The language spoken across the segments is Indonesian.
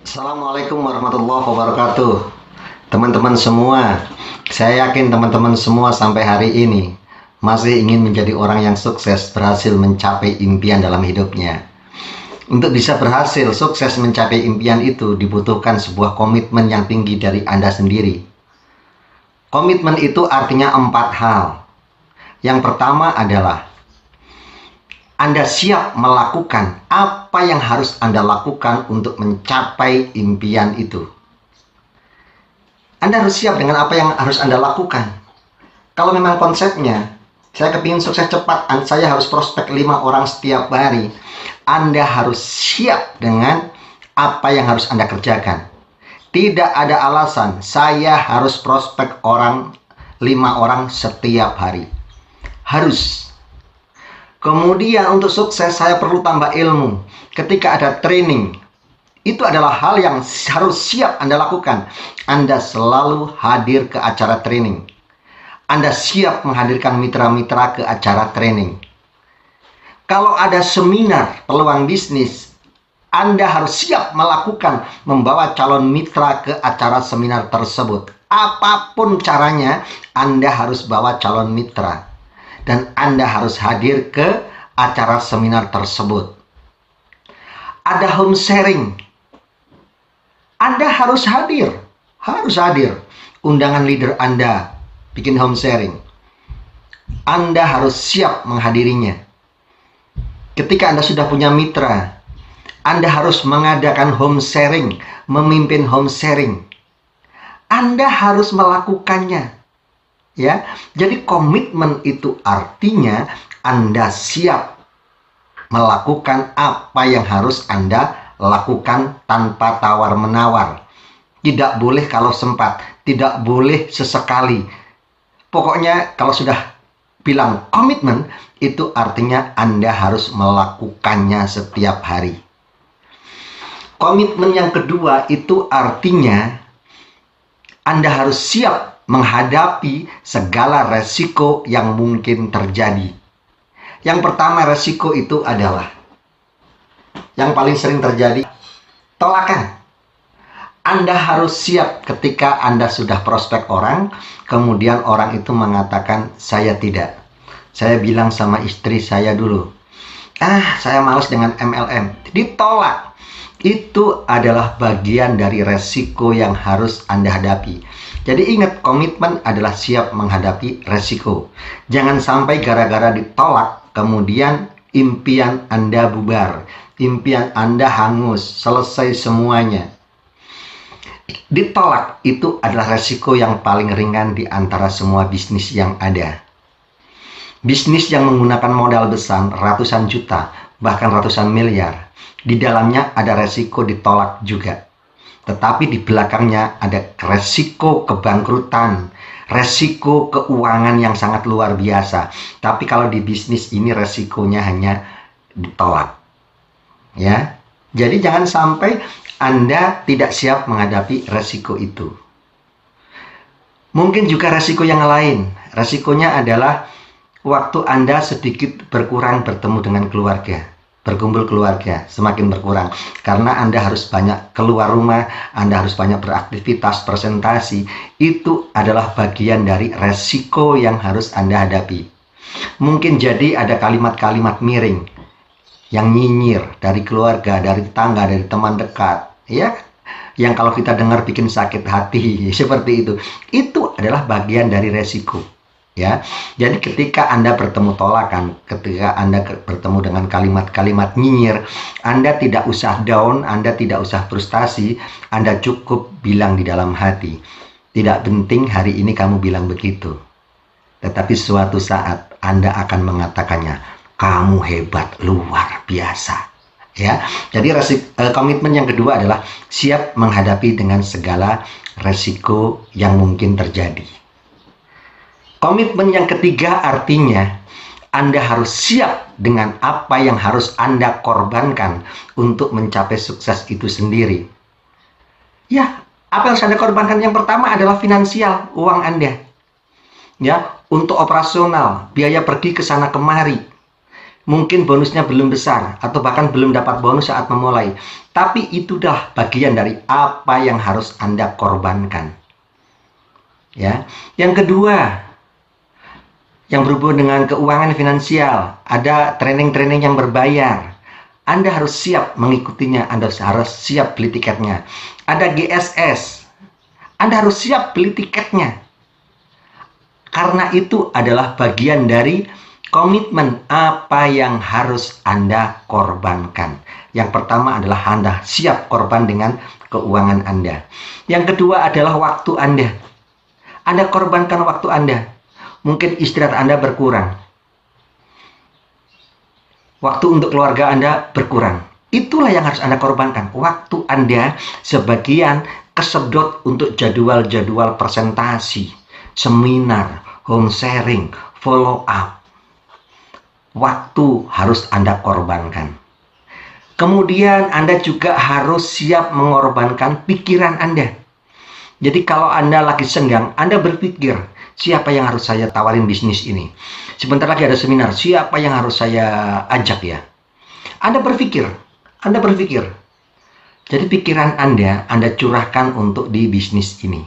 Assalamualaikum warahmatullahi wabarakatuh. Teman-teman semua, saya yakin teman-teman semua sampai hari ini masih ingin menjadi orang yang sukses, berhasil mencapai impian dalam hidupnya. Untuk bisa berhasil sukses mencapai impian itu dibutuhkan sebuah komitmen yang tinggi dari Anda sendiri. Komitmen itu artinya 4 hal. Yang pertama adalah Anda siap melakukan apa yang harus Anda lakukan untuk mencapai impian itu. Anda harus siap dengan apa yang harus Anda lakukan. Kalau memang konsepnya, saya kepingin sukses cepat, saya harus prospek 5 orang setiap hari. Anda harus siap dengan apa yang harus Anda kerjakan. Tidak ada alasan, saya harus prospek 5 orang setiap hari. Harus. Kemudian untuk sukses saya perlu tambah ilmu. Ketika ada training, itu adalah hal yang harus siap Anda lakukan. Anda selalu hadir ke acara training. Anda siap menghadirkan mitra-mitra ke acara training. Kalau ada seminar peluang bisnis, Anda harus siap melakukan membawa calon mitra ke acara seminar tersebut. Apapun caranya, Anda harus bawa calon mitra. Dan Anda harus hadir ke acara seminar tersebut. Ada home sharing. Anda harus hadir. Harus hadir. Undangan leader Anda bikin home sharing. Anda harus siap menghadirinya. Ketika Anda sudah punya mitra, Anda harus mengadakan home sharing, memimpin home sharing. Anda harus melakukannya. Ya, jadi komitmen itu artinya Anda siap melakukan apa yang harus Anda lakukan tanpa tawar-menawar. Tidak boleh kalau sempat, tidak boleh sesekali. Pokoknya kalau sudah bilang komitmen, itu artinya Anda harus melakukannya setiap hari. Komitmen yang kedua itu artinya Anda harus siap menghadapi segala resiko yang mungkin terjadi. Yang pertama resiko itu adalah yang paling sering terjadi, tolakan. Anda harus siap ketika Anda sudah prospek orang, kemudian orang itu mengatakan saya tidak. Saya bilang sama istri saya dulu, saya malas dengan MLM. Ditolak. Itu adalah bagian dari resiko yang harus Anda hadapi. Jadi ingat, komitmen adalah siap menghadapi resiko. Jangan sampai gara-gara ditolak, kemudian impian Anda bubar. Impian Anda hangus, selesai semuanya. Ditolak itu adalah resiko yang paling ringan di antara semua bisnis yang ada. Bisnis yang menggunakan modal besar, ratusan juta, bahkan ratusan miliar. Di dalamnya ada resiko ditolak juga. Tetapi di belakangnya ada resiko kebangkrutan, resiko keuangan yang sangat luar biasa. Tapi kalau di bisnis ini resikonya hanya ditolak. Ya. Jadi jangan sampai Anda tidak siap menghadapi resiko itu. Mungkin juga resiko yang lain. Resikonya adalah waktu Anda sedikit berkurang bertemu dengan keluarga. Berkumpul keluarga semakin berkurang karena Anda harus banyak keluar rumah, Anda harus banyak beraktivitas, presentasi. Itu adalah bagian dari resiko yang harus Anda hadapi. Mungkin jadi ada kalimat-kalimat miring yang nyinyir dari keluarga, dari tetangga, dari teman dekat, ya, yang kalau kita dengar bikin sakit hati seperti itu. Itu adalah bagian dari resiko. Ya, jadi ketika Anda bertemu tolakan, ketika Anda bertemu dengan kalimat-kalimat nyinyir, Anda tidak usah down, Anda tidak usah frustasi, Anda cukup bilang di dalam hati, tidak penting hari ini kamu bilang begitu, tetapi suatu saat Anda akan mengatakannya, kamu hebat, luar biasa. Ya, jadi komitmen yang kedua adalah siap menghadapi dengan segala resiko yang mungkin terjadi. Komitmen yang ketiga artinya Anda harus siap dengan apa yang harus Anda korbankan untuk mencapai sukses itu sendiri. Ya, apa yang harus Anda korbankan? Yang pertama adalah finansial, uang Anda. Ya, untuk operasional, biaya pergi ke sana kemari. Mungkin bonusnya belum besar atau bahkan belum dapat bonus saat memulai. Tapi itu dah bagian dari apa yang harus Anda korbankan. Ya. Yang kedua, yang berhubungan dengan keuangan finansial, ada training-training yang berbayar. Anda harus siap mengikutinya, Anda harus siap beli tiketnya. Ada GSS, Anda harus siap beli tiketnya. Karena itu adalah bagian dari komitmen apa yang harus Anda korbankan. Yang pertama adalah Anda siap korban dengan keuangan Anda. Yang kedua adalah waktu Anda. Anda korbankan waktu Anda. Mungkin istirahat Anda berkurang. Waktu untuk keluarga Anda berkurang. Itulah yang harus Anda korbankan. Waktu Anda sebagian kesedot untuk jadwal-jadwal presentasi, seminar, home sharing, follow up. Waktu harus Anda korbankan. Kemudian Anda juga harus siap mengorbankan pikiran Anda. Jadi kalau Anda lagi senggang, Anda berpikir, siapa yang harus saya tawarin bisnis ini? Sebentar lagi ada seminar, siapa yang harus saya ajak ya? Anda berpikir. Jadi pikiran Anda curahkan untuk di bisnis ini.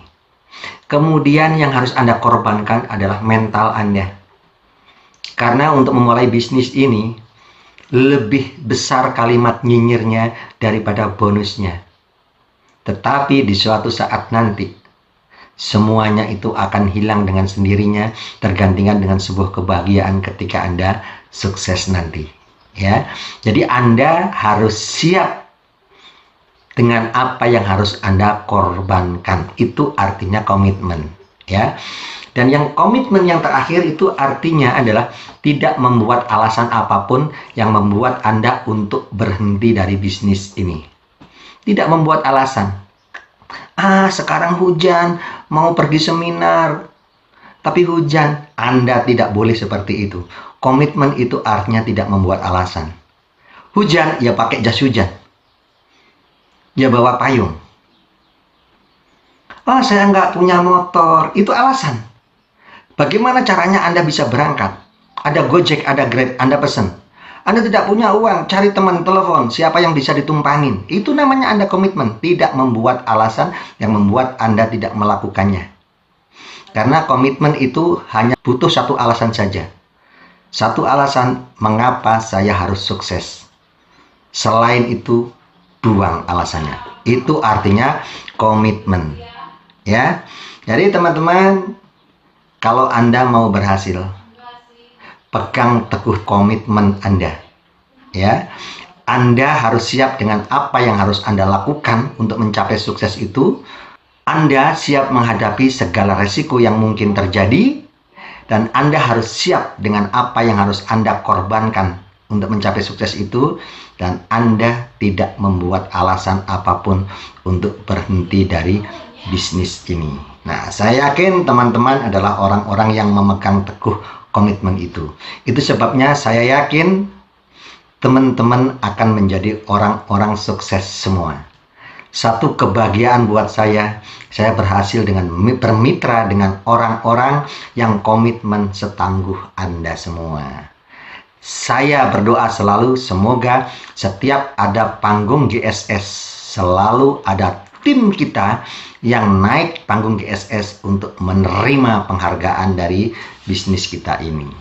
Kemudian yang harus Anda korbankan adalah mental Anda. Karena untuk memulai bisnis ini, lebih besar kalimat nyinyirnya daripada bonusnya. Tetapi di suatu saat nanti, semuanya itu akan hilang dengan sendirinya, tergantikan dengan sebuah kebahagiaan ketika Anda sukses nanti. Ya, jadi Anda harus siap dengan apa yang harus Anda korbankan. Itu artinya komitmen. Ya. Dan yang komitmen yang terakhir itu artinya adalah tidak membuat alasan apapun yang membuat Anda untuk berhenti dari bisnis ini. Tidak membuat alasan. Sekarang hujan, mau pergi seminar, tapi hujan. Anda tidak boleh seperti itu. Komitmen itu artinya tidak membuat alasan. Hujan, ya pakai jas hujan. Ya bawa payung. Saya nggak punya motor. Itu alasan. Bagaimana caranya Anda bisa berangkat? Ada Gojek, ada Grab, Anda pesan. Anda tidak punya uang, cari teman, telepon, siapa yang bisa ditumpangin. Itu namanya Anda komitmen, tidak membuat alasan yang membuat Anda tidak melakukannya. Karena komitmen itu hanya butuh satu alasan saja. Satu alasan mengapa saya harus sukses. Selain itu, buang alasannya. Itu artinya komitmen. Ya. Jadi teman-teman, kalau Anda mau berhasil, pegang teguh komitmen Anda. Ya. Anda harus siap dengan apa yang harus Anda lakukan untuk mencapai sukses itu. Anda siap menghadapi segala resiko yang mungkin terjadi. Dan Anda harus siap dengan apa yang harus Anda korbankan untuk mencapai sukses itu. Dan Anda tidak membuat alasan apapun untuk berhenti dari bisnis ini. Nah, saya yakin teman-teman adalah orang-orang yang memegang teguh komitmen itu. Itu sebabnya saya yakin teman-teman akan menjadi orang-orang sukses semua. Satu kebahagiaan buat saya berhasil dengan bermitra dengan orang-orang yang komitmen setangguh Anda semua. Saya berdoa selalu semoga setiap ada panggung GSS selalu ada tim kita yang naik panggung GSS untuk menerima penghargaan dari bisnis kita ini.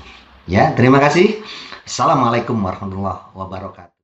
Ya, terima kasih. Assalamualaikum warahmatullahi wabarakatuh.